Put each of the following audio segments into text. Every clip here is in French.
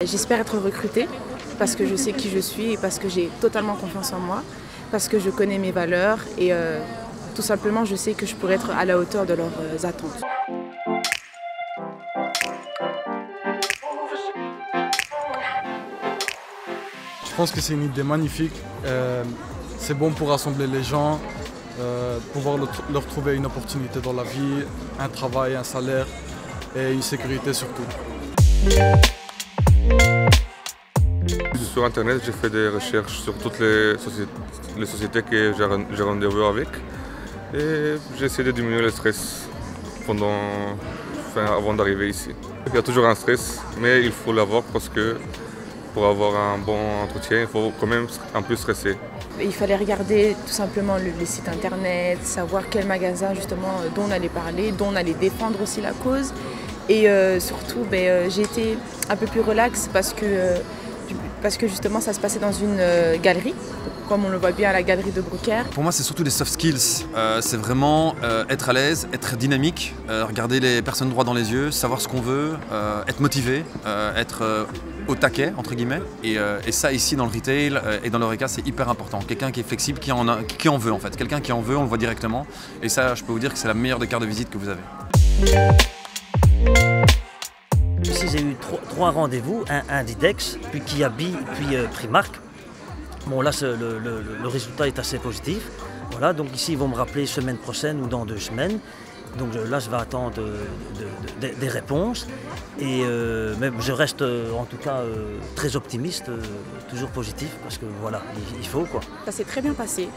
J'espère être recrutée parce que je sais qui je suis et parce que j'ai totalement confiance en moi, parce que je connais mes valeurs et tout simplement je sais que je pourrais être à la hauteur de leurs attentes. Je pense que c'est une idée magnifique. C'est bon pour rassembler les gens, pouvoir leur trouver une opportunité dans la vie, un travail, un salaire et une sécurité surtout. Sur internet, j'ai fait des recherches sur toutes les sociétés que j'ai rendez-vous avec et j'ai essayé de diminuer le stress avant d'arriver ici. Il y a toujours un stress, mais il faut l'avoir parce que pour avoir un bon entretien, il faut quand même un peu stresser. Il fallait regarder tout simplement les sites internet, savoir quel magasin justement dont on allait parler, dont on allait défendre aussi la cause. Et surtout, j'ai été un peu plus relax parce que justement ça se passait dans une galerie, comme on le voit bien à la galerie de Brookhair. Pour moi c'est surtout des soft skills, c'est vraiment être à l'aise, être dynamique, regarder les personnes droit dans les yeux, savoir ce qu'on veut, être motivé, être au taquet entre guillemets et ça ici dans le retail et dans l'Horeca c'est hyper important. Quelqu'un qui est flexible, qui en veut en fait, quelqu'un qui en veut on le voit directement et ça je peux vous dire que c'est la meilleure des cartes de visite que vous avez. Ici j'ai eu trois rendez-vous, un Didex, puis Kiabi, puis Primark. Bon là le résultat est assez positif. Voilà, donc ici ils vont me rappeler semaine prochaine ou dans 2 semaines. Donc là je vais attendre des réponses. Et mais je reste en tout cas très optimiste, toujours positif parce que voilà, il faut quoi. Ça s'est très bien passé.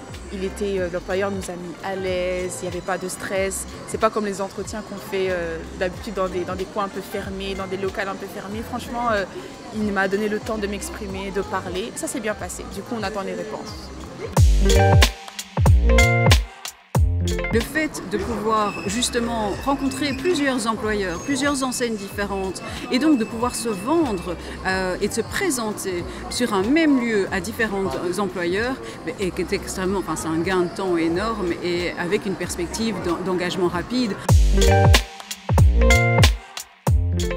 L'employeur nous a mis à l'aise, il n'y avait pas de stress. C'est pas comme les entretiens qu'on fait d'habitude dans des coins un peu fermés, dans des locales un peu fermés. Franchement, il m'a donné le temps de m'exprimer, de parler. Ça s'est bien passé. Du coup, on attend les réponses. Le fait de pouvoir justement rencontrer plusieurs employeurs, plusieurs enseignes différentes et donc de pouvoir se vendre et de se présenter sur un même lieu à différents employeurs est extrêmement, c'est un gain de temps énorme et avec une perspective d'engagement rapide.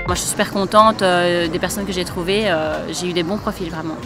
Moi je suis super contente des personnes que j'ai trouvées, j'ai eu des bons profils vraiment.